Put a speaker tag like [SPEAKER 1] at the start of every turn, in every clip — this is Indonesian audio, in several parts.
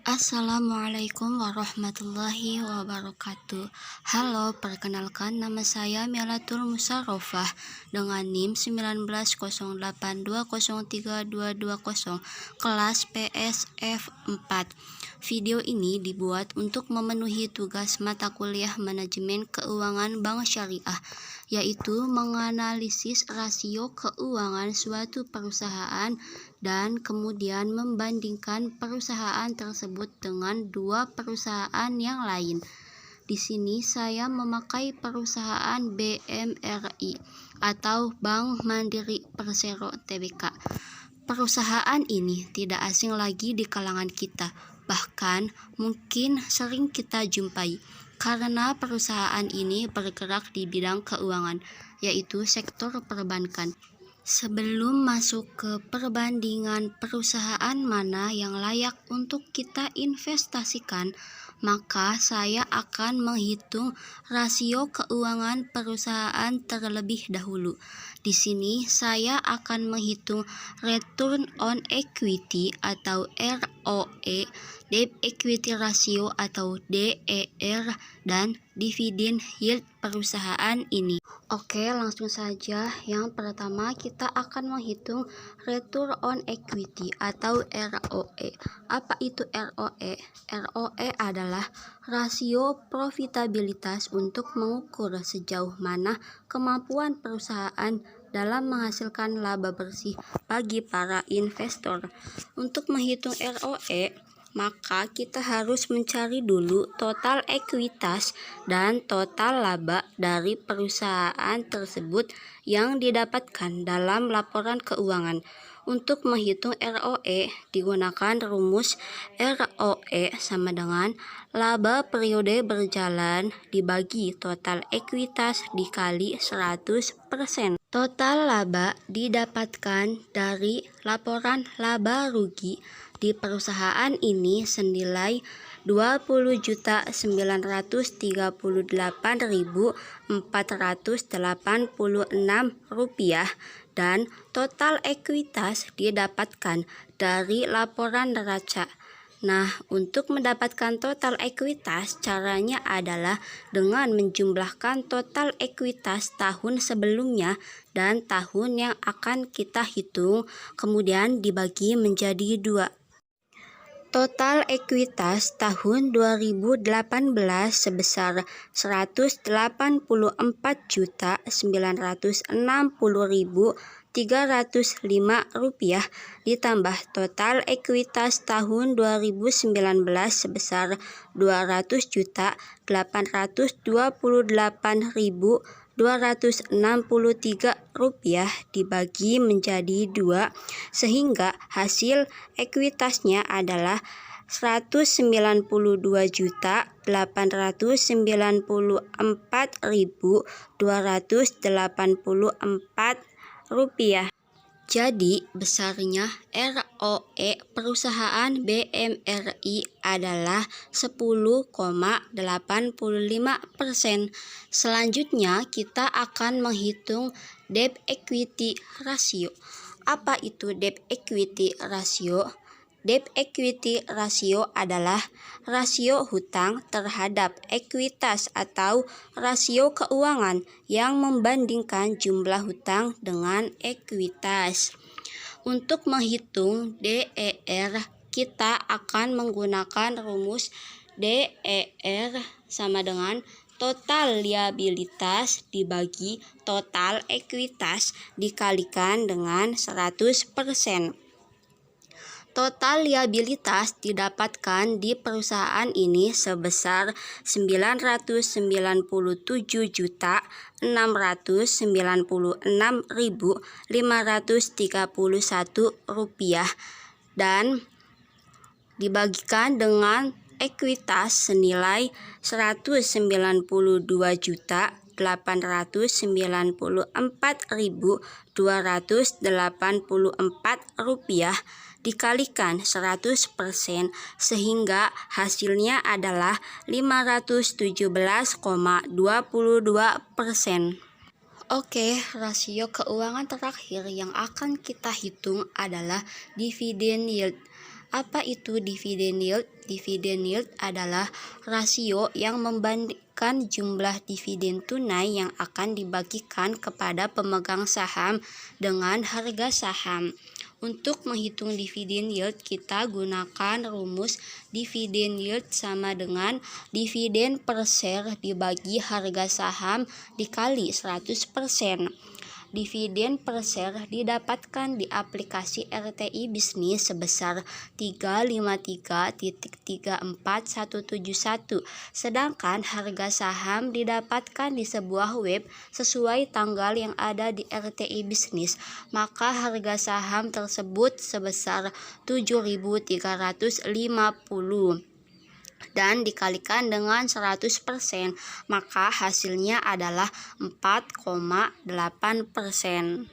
[SPEAKER 1] Assalamualaikum warahmatullahi wabarakatuh. Halo, perkenalkan nama saya Melatul Musarofah dengan NIM 1908203220 kelas PSF 4. Video ini dibuat untuk memenuhi tugas mata kuliah Manajemen Keuangan Bank Syariah, yaitu menganalisis rasio keuangan suatu perusahaan dan kemudian membandingkan perusahaan tersebut dengan dua perusahaan yang lain. Di sini saya memakai perusahaan BMRI atau Bank Mandiri Persero Tbk. Perusahaan ini tidak asing lagi di kalangan kita, bahkan mungkin sering kita jumpai karena perusahaan ini bergerak di bidang keuangan, yaitu sektor perbankan. Sebelum masuk ke perbandingan perusahaan mana yang layak untuk kita investasikan, maka saya akan menghitung rasio keuangan perusahaan terlebih dahulu. Di sini saya akan menghitung return on equity atau ROE, debt equity ratio atau DER, dan dividend yield perusahaan ini. Oke, langsung saja. Yang pertama kita akan menghitung return on equity atau ROE. Apa itu ROE? ROE adalah rasio profitabilitas untuk mengukur sejauh mana kemampuan perusahaan dalam menghasilkan laba bersih bagi para investor. Untuk menghitung ROE, maka kita harus mencari dulu total ekuitas dan total laba dari perusahaan tersebut yang didapatkan dalam laporan keuangan. Untuk menghitung ROE digunakan rumus ROE sama dengan laba periode berjalan dibagi total ekuitas dikali 100%. Total laba didapatkan dari laporan laba rugi di perusahaan ini senilai Rp20.938.486 dan total ekuitas didapatkan dari laporan neraca. Nah, untuk mendapatkan total ekuitas, caranya adalah dengan menjumlahkan total ekuitas tahun sebelumnya dan tahun yang akan kita hitung, kemudian dibagi menjadi 2. Total ekuitas tahun 2018 sebesar Rp184.960.305 ditambah total ekuitas tahun 2019 sebesar Rp200.828.263 dibagi menjadi 2, sehingga hasil ekuitasnya adalah Rp192.894.284. Jadi, besarnya ROE perusahaan BMRI adalah 10,85%. Selanjutnya, kita akan menghitung debt equity ratio. Apa itu debt equity ratio? Debt equity ratio adalah rasio hutang terhadap ekuitas atau rasio keuangan yang membandingkan jumlah hutang dengan ekuitas. Untuk menghitung DER, kita akan menggunakan rumus DER sama dengan total liabilitas dibagi total ekuitas dikalikan dengan 100%. Total liabilitas didapatkan di perusahaan ini sebesar Rp997.696.531 dan dibagikan dengan ekuitas senilai Rp192.894.284 dikalikan 100%, sehingga hasilnya adalah 517,22%. Oke, rasio keuangan terakhir yang akan kita hitung adalah dividend yield Apa itu dividen yield? Dividen yield adalah rasio yang membandingkan jumlah dividen tunai yang akan dibagikan kepada pemegang saham dengan harga saham. Untuk menghitung dividen yield, kita gunakan rumus dividen yield sama dengan dividen per share dibagi harga saham dikali 100%. Dividen per share didapatkan di aplikasi RTI Bisnis sebesar 353.34171, sedangkan harga saham didapatkan di sebuah web sesuai tanggal yang ada di RTI Bisnis, maka harga saham tersebut sebesar 7.350 dan dikalikan dengan 100%, maka hasilnya adalah 4,8%.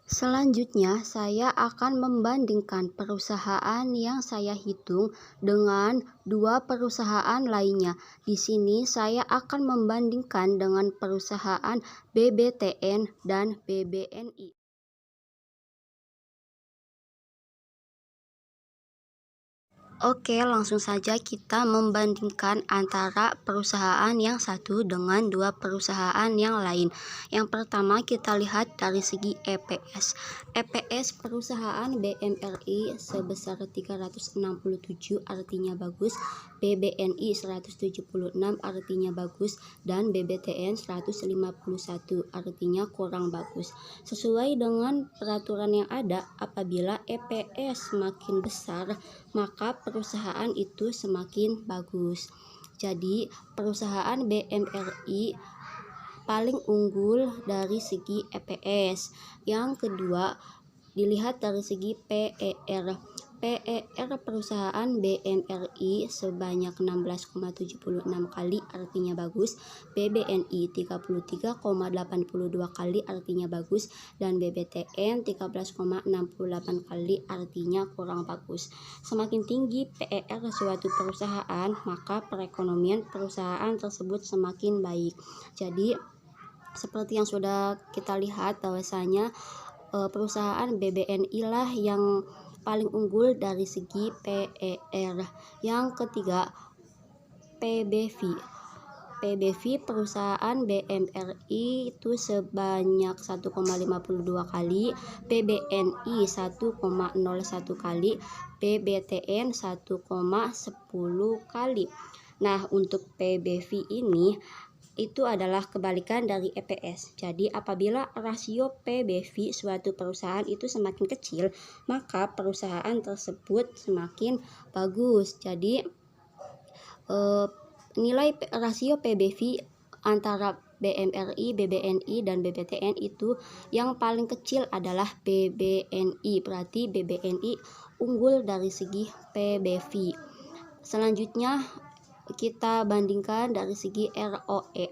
[SPEAKER 1] Selanjutnya, saya akan membandingkan perusahaan yang saya hitung dengan dua perusahaan lainnya. Di sini saya akan membandingkan dengan perusahaan BBTN dan BBNI. Oke, langsung saja kita membandingkan antara perusahaan yang satu dengan dua perusahaan yang lain. Yang pertama kita lihat dari segi EPS. EPS perusahaan BMRI sebesar 367 artinya bagus, BBNI 176 artinya bagus, dan BBTN 151 artinya kurang bagus. Sesuai dengan peraturan yang ada, apabila EPS semakin besar, maka perusahaan itu semakin bagus. Jadi perusahaan BMRI paling unggul dari segi EPS. Yang kedua dilihat dari segi PER. PER perusahaan BMRI sebanyak 16,76 kali artinya bagus, BBNI 33,82 kali artinya bagus, dan BBTN 13,68 kali artinya kurang bagus. Semakin tinggi PER suatu perusahaan, maka perekonomian perusahaan tersebut semakin baik. Jadi seperti yang sudah kita lihat bahwasanya perusahaan BBNI lah yang paling unggul dari segi PER. Yang ketiga, PBV. PBV perusahaan BMRI itu sebanyak 1,52 kali, BBNI 1,01 kali, BBTN 1,10 kali. Nah, untuk PBV ini itu adalah kebalikan dari EPS. Jadi apabila rasio PBV suatu perusahaan itu semakin kecil, maka perusahaan tersebut semakin bagus. Jadi nilai rasio PBV antara BMRI, BBNI, dan BBTN itu yang paling kecil adalah BBNI. Berarti BBNI unggul dari segi PBV. Selanjutnya kita bandingkan dari segi ROE.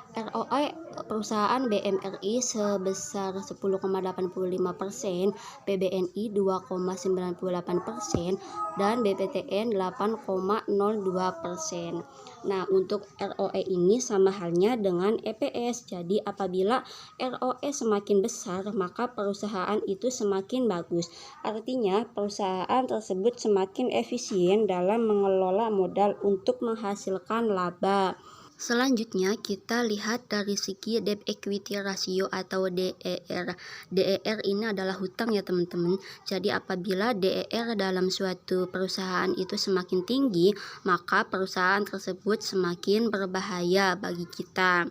[SPEAKER 1] ROE perusahaan BMRI sebesar 10,85%, BBNI 2,98%, dan BBTN 8,02%. Nah, untuk ROE ini sama halnya dengan EPS. Jadi apabila ROE semakin besar, maka perusahaan itu semakin bagus. Artinya perusahaan tersebut semakin efisien dalam mengelola modal untuk menghasilkan laba. Selanjutnya kita lihat dari segi debt equity ratio atau DER. DER ini adalah hutang ya teman-teman. Jadi apabila DER dalam suatu perusahaan itu semakin tinggi, maka perusahaan tersebut semakin berbahaya bagi kita.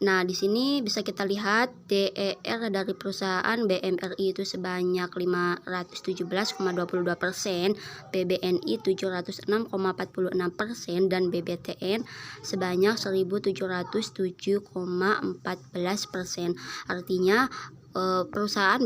[SPEAKER 1] Nah, di sini bisa kita lihat DER dari perusahaan BMRI itu sebanyak 517,22%, BBNI 706,46%, dan BBTN sebanyak 1.707,14%. Artinya perusahaan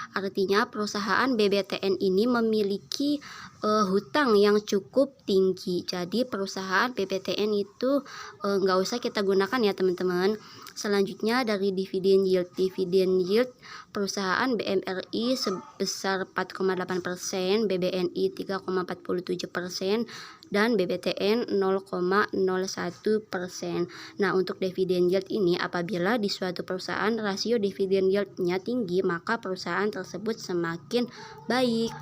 [SPEAKER 1] Artinya perusahaan BBTN ini memiliki hutang yang cukup tinggi. Jadi perusahaan BBTN itu nggak usah kita gunakan ya teman-teman. Selanjutnya dari dividen yield. Dividen yield perusahaan BMRI sebesar 4,8%, BBNI 3,47%, dan BBTN 0,01%. Nah, untuk dividen yield ini apabila di suatu perusahaan rasio dividen yield-nya tinggi, maka perusahaan tersebut semakin baik.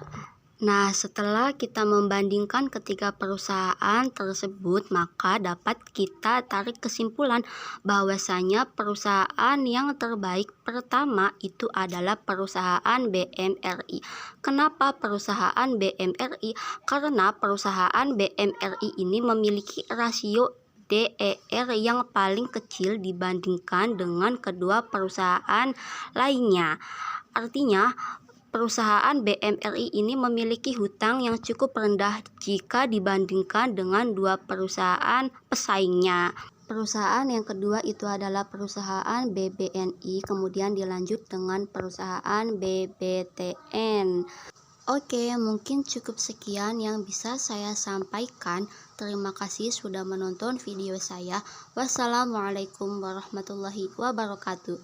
[SPEAKER 1] Nah, setelah kita membandingkan ketiga perusahaan tersebut, maka dapat kita tarik kesimpulan bahwasanya perusahaan yang terbaik pertama itu adalah perusahaan BMRI. Kenapa perusahaan BMRI? Karena perusahaan BMRI ini memiliki rasio DER yang paling kecil dibandingkan dengan kedua perusahaan lainnya. Artinya, perusahaan BMRI ini memiliki hutang yang cukup rendah jika dibandingkan dengan dua perusahaan pesaingnya. Perusahaan yang kedua itu adalah perusahaan BBNI, kemudian dilanjut dengan perusahaan BBTN. Oke, mungkin cukup sekian yang bisa saya sampaikan. Terima kasih sudah menonton video saya. Wassalamualaikum warahmatullahi wabarakatuh.